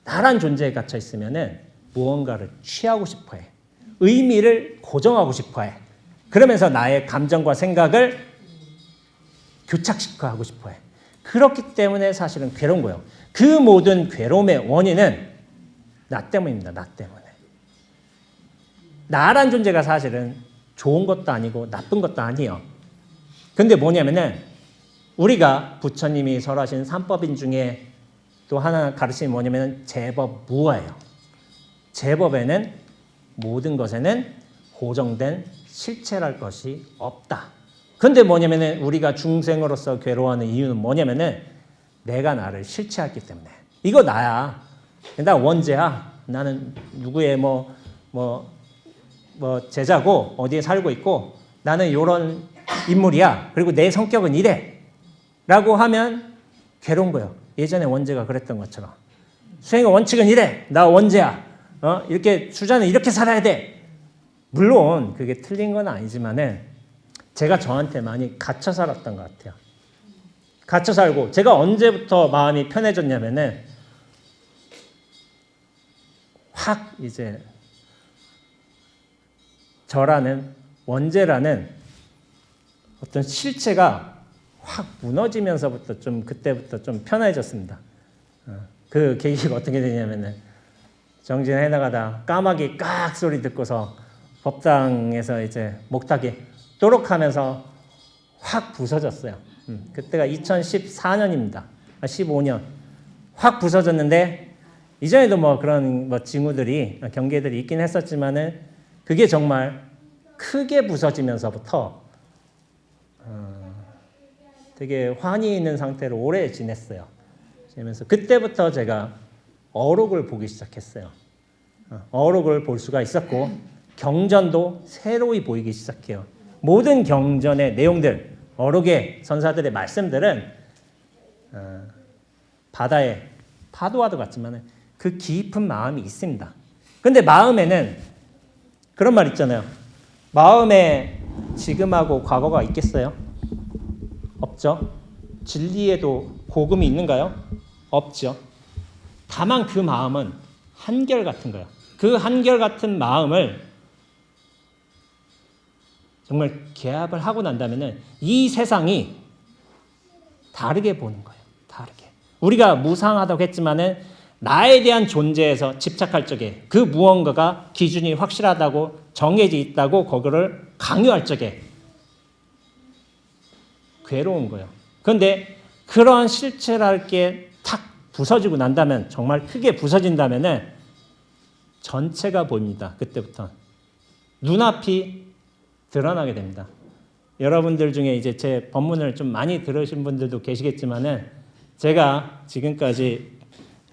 나란 존재에 갇혀 있으면은 무언가를 취하고 싶어 해. 의미를 고정하고 싶어 해. 그러면서 나의 감정과 생각을 교착시켜 하고 싶어 해. 그렇기 때문에 사실은 괴로운 거예요. 그 모든 괴로움의 원인은 나 때문입니다. 나 때문에. 나란 존재가 사실은 좋은 것도 아니고 나쁜 것도 아니에요. 근데 뭐냐면은 우리가 부처님이 설하신 삼법인 중에 또 하나 가르침이 뭐냐면 제법무아예요. 제법에는 모든 것에는 고정된 실체랄 것이 없다. 근데 뭐냐면은 우리가 중생으로서 괴로워하는 이유는 뭐냐면은 내가 나를 실체했기 때문에. 이거 나야. 나 원죄야. 나는 누구의 제자고 어디에 살고 있고 나는 이런 인물이야. 그리고 내 성격은 이래. 라고 하면 괴로운 거예요. 예전에 원제가 그랬던 것처럼. 수행의 원칙은 이래. 나 원제야. 이렇게 수자는 이렇게 살아야 돼. 물론 그게 틀린 건 아니지만은 제가 저한테 많이 갇혀 살았던 것 같아요. 갇혀 살고 제가 언제부터 마음이 편해졌냐면은 확 이제 저라는 원제라는 어떤 실체가 확 무너지면서부터 좀 그때부터 좀 편해졌습니다. 그 계기가 어떻게 되냐면은 정진 해나가다 까마귀 깍 소리 듣고서 법당에서 이제 목탁이 또록하면서 확 부서졌어요. 그때가 2014년입니다. 15년 확 부서졌는데 이전에도 뭐 그런 뭐 징후들이 경계들이 있긴 했었지만은 그게 정말 크게 부서지면서부터 되게 환히 있는 상태로 오래 지냈어요. 지내면서 그때부터 제가 어록을 보기 시작했어요. 어록을 볼 수가 있었고 경전도 새로이 보이기 시작해요. 모든 경전의 내용들, 어록의 선사들의 말씀들은 바다의 파도와도 같지만 그 깊은 마음이 있습니다. 근데 마음에는 그런 말 있잖아요. 마음에 지금하고 과거가 있겠어요? 없죠. 진리에도 고금이 있는가요? 없죠. 다만 그 마음은 한결같은 거예요. 그 한결같은 마음을 정말 개합을 하고 난다면 이 세상이 다르게 보는 거예요. 다르게. 우리가 무상하다고 했지만은 나에 대한 존재에서 집착할 적에 그 무언가가 기준이 확실하다고 정해져 있다고 그거를 강요할 적에 괴로운 거예요. 그런데 그런 실체랄 게 탁 부서지고 난다면 정말 크게 부서진다면은 전체가 보입니다. 그때부터 눈앞이 드러나게 됩니다. 여러분들 중에 이제 제 법문을 좀 많이 들으신 분들도 계시겠지만은 제가 지금까지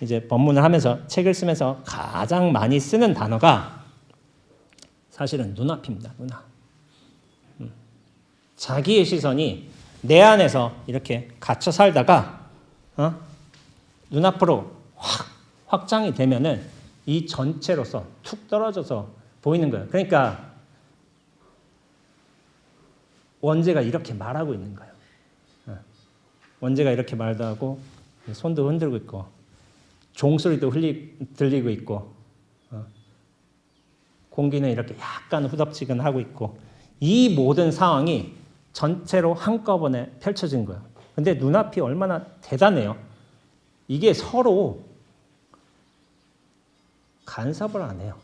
이제 법문을 하면서 책을 쓰면서 가장 많이 쓰는 단어가 사실은 눈앞입니다. 눈앞. 자기의 시선이 내 안에서 이렇게 갇혀 살다가 눈앞으로 확 확장이 되면은 이 전체로서 툭 떨어져서 보이는 거예요. 그러니까 원제가 이렇게 말하고 있는 거예요. 원제가 이렇게 말도 하고 손도 흔들고 있고 종소리도 들리고 있고 공기는 이렇게 약간 후덥지근하고 있고 이 모든 상황이 전체로 한꺼번에 펼쳐진 거예요. 근데 눈앞이 얼마나 대단해요. 이게 서로 간섭을 안 해요.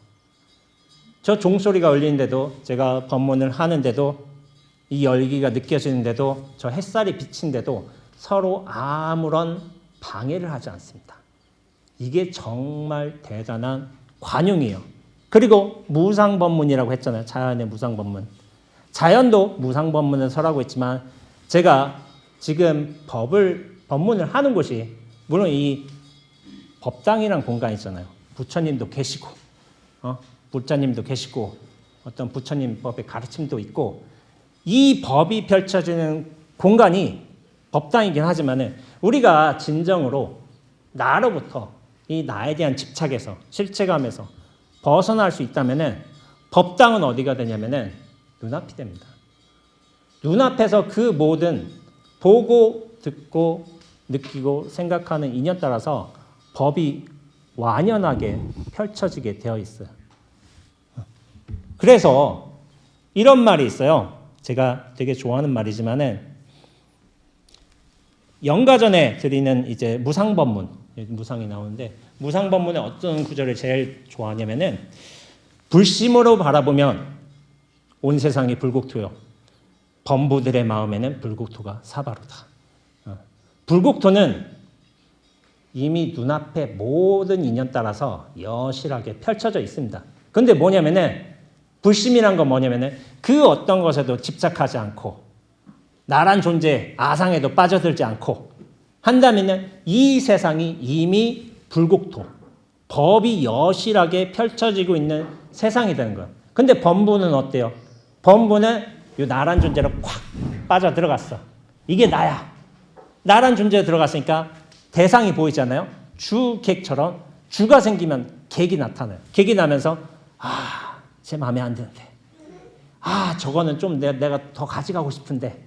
저 종소리가 울리는데도 제가 법문을 하는데도 이 열기가 느껴지는데도 저 햇살이 비친데도 서로 아무런 방해를 하지 않습니다. 이게 정말 대단한 관용이에요. 그리고 무상법문이라고 했잖아요. 자연의 무상법문. 자연도 무상법문을 설하고 있지만 제가 지금 법문을 하는 곳이 물론 이 법당이란 공간이 있잖아요. 부처님도 계시고 부처님도 계시고 어떤 부처님 법의 가르침도 있고 이 법이 펼쳐지는 공간이 법당이긴 하지만 우리가 진정으로 나로부터 이 나에 대한 집착에서 실체감에서 벗어날 수 있다면 법당은 어디가 되냐면 눈앞이 됩니다. 눈앞에서 그 모든 보고 듣고 느끼고 생각하는 인연 따라서 법이 완연하게 펼쳐지게 되어 있어요. 그래서 이런 말이 있어요. 제가 되게 좋아하는 말이지만은 영가전에 드리는 이제 무상법문, 무상이 나오는데 무상법문의 어떤 구절을 제일 좋아하냐면은 불심으로 바라보면 온 세상이 불국토요. 범부들의 마음에는 불국토가 사바로다. 불국토는 이미 눈앞에 모든 인연 따라서 여실하게 펼쳐져 있습니다. 그런데 뭐냐면은 불심이란 건 뭐냐면은 그 어떤 것에도 집착하지 않고 나란 존재 아상에도 빠져들지 않고 한다면은 이 세상이 이미 불국토, 법이 여실하게 펼쳐지고 있는 세상이 되는 거예요. 근데 범부는 어때요? 범부는 이 나란 존재로 콱 빠져 들어갔어. 이게 나야. 나란 존재에 들어갔으니까 대상이 보이잖아요. 주객처럼 주가 생기면 객이 나타나요. 객이 나면서 제 마음에 안 드는데 저거는 좀 내가 더 가져가고 싶은데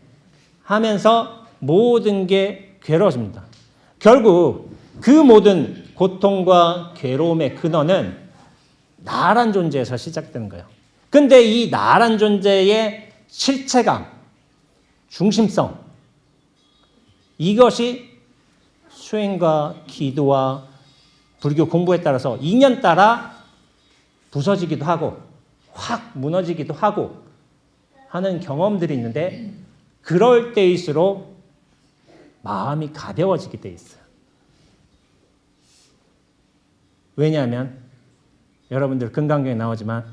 하면서 모든 게 괴로워집니다. 결국 그 모든 고통과 괴로움의 근원은 나란 존재에서 시작되는 거예요. 근데 이 나란 존재의 실체감, 중심성, 이것이 수행과 기도와 불교 공부에 따라서 인연 따라 부서지기도 하고 확 무너지기도 하고 하는 경험들이 있는데 그럴 때일수록 마음이 가벼워지게 돼 있어요. 왜냐하면 여러분들 금강경에 나오지만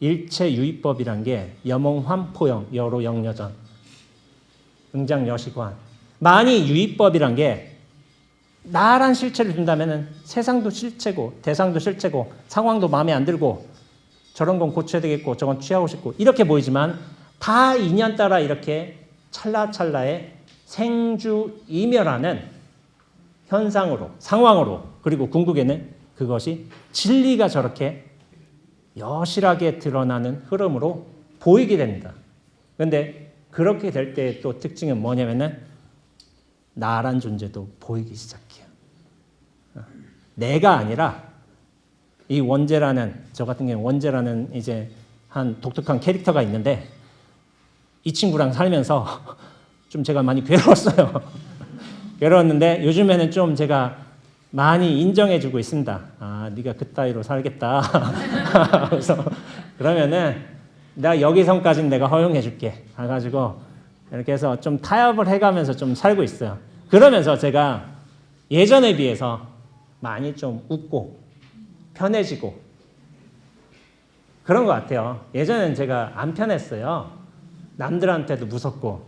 일체유의법이란 게 여몽환포영 여로영여전 응장여시관 만이 유의법이란 게 나란 실체를 둔다면 세상도 실체고 대상도 실체고 상황도 마음에 안 들고 저런 건 고쳐야 되겠고 저건 취하고 싶고 이렇게 보이지만 다 인연 따라 이렇게 찰나찰나의 생주이멸하는 현상으로 상황으로 그리고 궁극에는 그것이 진리가 저렇게 여실하게 드러나는 흐름으로 보이게 됩니다. 그런데 그렇게 될 때의 또 특징은 뭐냐면은 나란 존재도 보이기 시작해요. 내가 아니라 이 원재라는 저 같은 경우 원재라는 이제 한 독특한 캐릭터가 있는데 이 친구랑 살면서 좀 제가 많이 괴로웠어요. 괴로웠는데 요즘에는 좀 제가 많이 인정해주고 있습니다. 네가 그따위로 살겠다. 그래서 그러면은 내가 여기선까지는 내가 허용해줄게. 해가지고 이렇게 해서 좀 타협을 해가면서 좀 살고 있어요. 그러면서 제가 예전에 비해서 많이 좀 웃고 편해지고 그런 것 같아요. 예전에는 제가 안 편했어요. 남들한테도 무섭고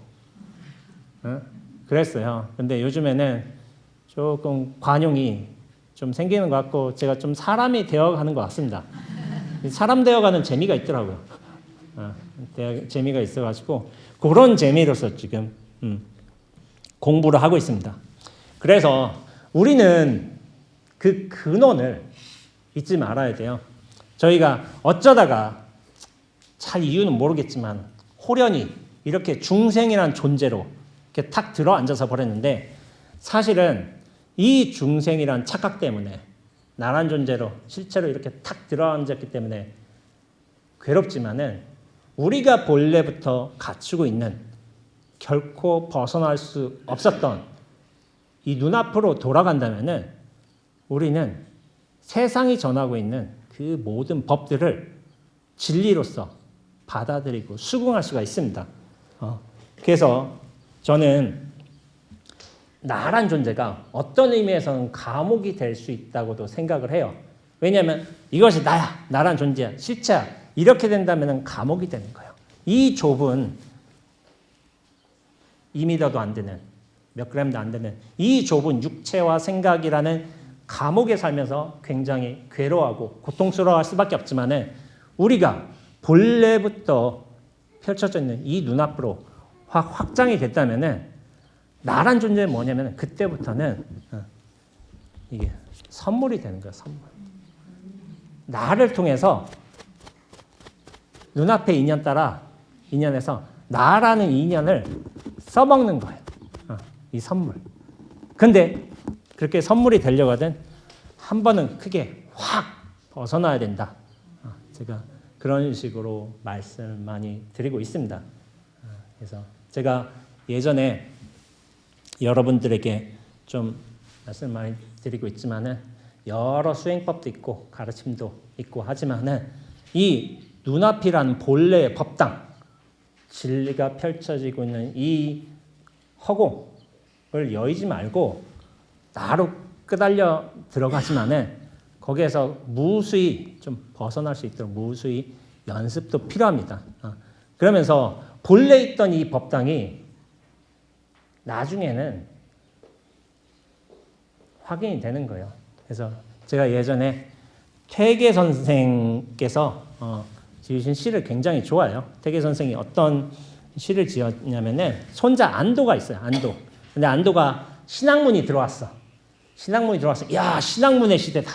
그랬어요. 근데 요즘에는 조금 관용이 좀 생기는 것 같고 제가 좀 사람이 되어가는 것 같습니다. 사람 되어가는 재미가 있더라고요. 재미가 있어가지고 그런 재미로서 지금 공부를 하고 있습니다. 그래서 우리는 그 근원을 잊지 말아야 돼요. 저희가 어쩌다가 잘 이유는 모르겠지만 호련히 이렇게 중생이라는 존재로 이렇게 탁 들어앉아서 버렸는데 사실은 이 중생이란 착각 때문에 나란 존재로 실체로 이렇게 탁 들어앉았기 때문에 괴롭지만은 우리가 본래부터 갖추고 있는 결코 벗어날 수 없었던 이 눈앞으로 돌아간다면은 우리는 세상이 전하고 있는 그 모든 법들을 진리로서 받아들이고 수긍할 수가 있습니다. 그래서 저는 나란 존재가 어떤 의미에서는 감옥이 될 수 있다고도 생각을 해요. 왜냐하면 이것이 나야, 나란 존재야, 실체야. 이렇게 된다면 감옥이 되는 거예요. 이 좁은 2m도 안 되는, 몇 그램도 안 되는 이 좁은 육체와 생각이라는 감옥에 살면서 굉장히 괴로워하고 고통스러워할 수밖에 없지만 우리가 본래부터 펼쳐져 있는 이 눈앞으로 확장이 됐다면 나란 존재는 뭐냐면 그때부터는 이게 선물이 되는 거예요. 선물. 나를 통해서 눈앞의 인연 따라 인연에서 나라는 인연을 써먹는 거예요. 이 선물. 근데 그렇게 선물이 되려고 하든 한 번은 크게 확 벗어나야 된다. 제가 그런 식으로 말씀을 많이 드리고 있습니다. 그래서 제가 예전에 여러분들에게 좀 말씀을 많이 드리고 있지만은 여러 수행법도 있고 가르침도 있고 하지만은 이 눈앞이라는 본래의 법당 진리가 펼쳐지고 있는 이 허공을 여의지 말고 나로 끄달려 들어가지만은 거기에서 무수히 좀 벗어날 수 있도록 무수히 연습도 필요합니다. 그러면서 본래 있던 이 법당이 나중에는 확인이 되는 거예요. 그래서 제가 예전에 퇴계 선생께서 지으신 시를 굉장히 좋아해요. 퇴계 선생이 어떤 시를 지었냐면은 손자 안도가 있어요. 안도. 근데 안도가 신학문이 들어왔어. 신학문이 들어와서 야 신학문의 시대다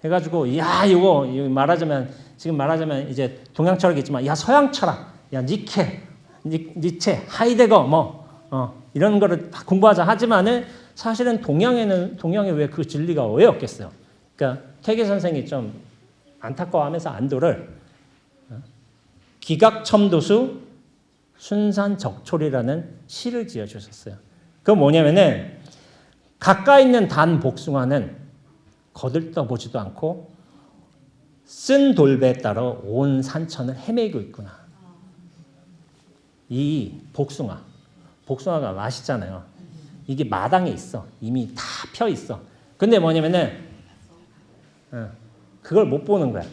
해가지고 야 이거 말하자면 지금 말하자면 이제 동양 철학이지만 야 서양 철학 야 니체 하이데거 이런 거를 다 공부하자 하지만은 사실은 동양에 왜 그 진리가 왜 없겠어요? 그러니까 태계 선생이 좀 안타까워하면서 안도를 기각첨도수 순산적초리라는 시를 지어주셨어요. 그건 뭐냐면은 가까이 있는 단 복숭아는 거들떠보지도 않고 쓴 돌배에 따라 온 산천을 헤매고 있구나. 이 복숭아가 맛있잖아요. 이게 마당에 있어. 이미 다 펴 있어. 근데 뭐냐면은 그걸 못 보는 거야.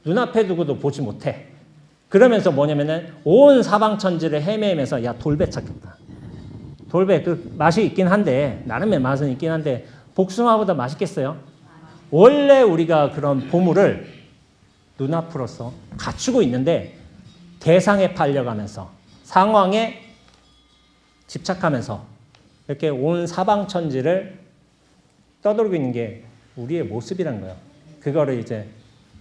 눈앞에 두고도 보지 못해. 그러면서 뭐냐면은 온 사방천지를 헤매면서 야 돌배 찾겠다. 돌배 그 맛이 있긴 한데 나름의 맛은 있긴 한데 복숭아보다 맛있겠어요? 원래 우리가 그런 보물을 눈앞으로서 갖추고 있는데 대상에 팔려가면서 상황에 집착하면서 이렇게 온 사방천지를 떠돌고 있는 게 우리의 모습이란 거예요. 그거를 이제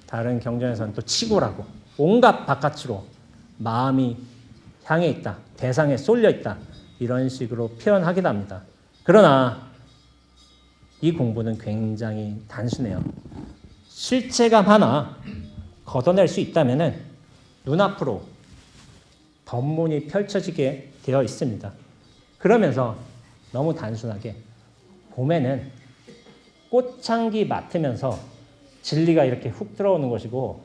다른 경전에서는 또 치고라고 온갖 바깥으로 마음이 향해 있다. 대상에 쏠려 있다. 이런 식으로 표현하기도 합니다. 그러나 이 공부는 굉장히 단순해요. 실체감 하나 걷어낼 수 있다면 눈앞으로 법문이 펼쳐지게 되어 있습니다. 그러면서 너무 단순하게 봄에는 꽃향기 맡으면서 진리가 이렇게 훅 들어오는 것이고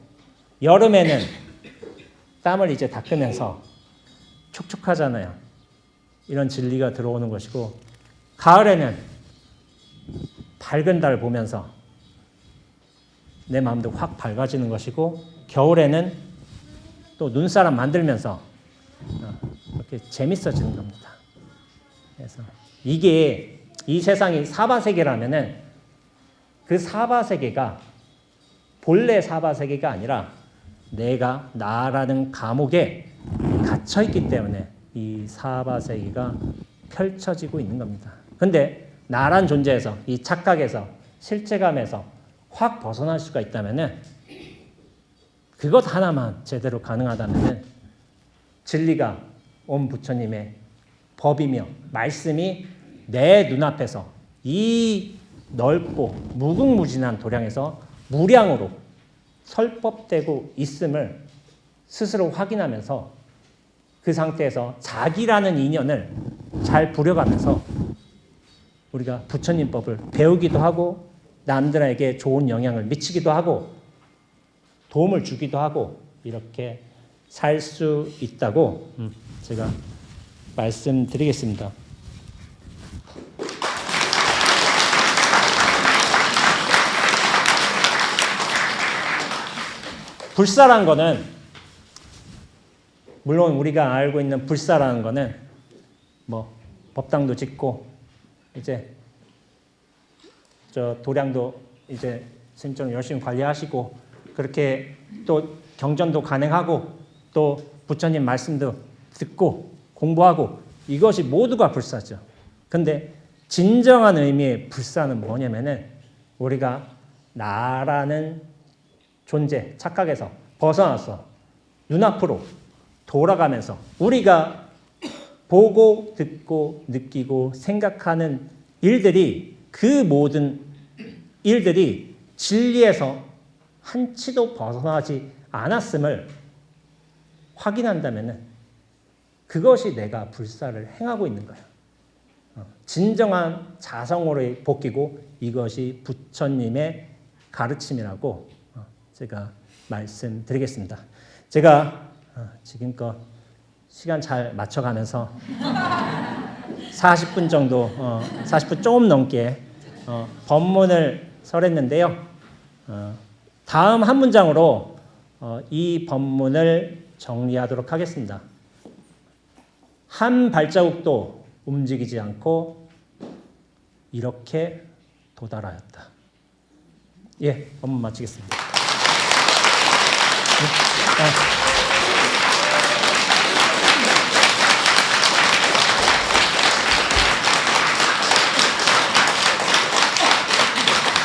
여름에는 땀을 이제 닦으면서 촉촉하잖아요. 이런 진리가 들어오는 것이고 가을에는 밝은 달 보면서 내 마음도 확 밝아지는 것이고 겨울에는 또 눈사람 만들면서 이렇게 재밌어지는 겁니다. 그래서 이게 이 세상이 사바세계라면은 그 사바세계가 본래 사바세계가 아니라 내가 나라는 감옥에 갇혀있기 때문에 이 사바세계가 펼쳐지고 있는 겁니다. 근데 나란 존재에서 이 착각에서 실체감에서 확 벗어날 수가 있다면은 그것 하나만 제대로 가능하다면은 진리가 온 부처님의 법이며 말씀이 내 눈앞에서 이 넓고 무궁무진한 도량에서 무량으로 설법되고 있음을 스스로 확인하면서 그 상태에서 자기라는 인연을 잘 부려가면서 우리가 부처님 법을 배우기도 하고 남들에게 좋은 영향을 미치기도 하고 도움을 주기도 하고 이렇게 살 수 있다고 제가 말씀드리겠습니다. 불사란 거는 물론 우리가 알고 있는 불사라는 거는 뭐 법당도 짓고 이제 저 도량도 이제 스님처럼 열심히 관리하시고 그렇게 또 경전도 간행하고 또 부처님 말씀도 듣고 공부하고 이것이 모두가 불사죠. 근데 진정한 의미의 불사는 뭐냐면은 우리가 나라는 존재, 착각에서 벗어나서 눈앞으로 돌아가면서 우리가 보고 듣고 느끼고 생각하는 일들이 그 모든 일들이 진리에서 한치도 벗어나지 않았음을 확인한다면 그것이 내가 불사를 행하고 있는 거예요. 진정한 자성으로의 복귀고 이것이 부처님의 가르침이라고 제가 말씀드리겠습니다. 제가 지금껏 시간 잘 맞춰가면서 40분 정도, 40분 조금 넘게 법문을 설했는데요. 다음 한 문장으로 이 법문을 정리하도록 하겠습니다. 한 발자국도 움직이지 않고 이렇게 도달하였다. 예, 법문 마치겠습니다. 네.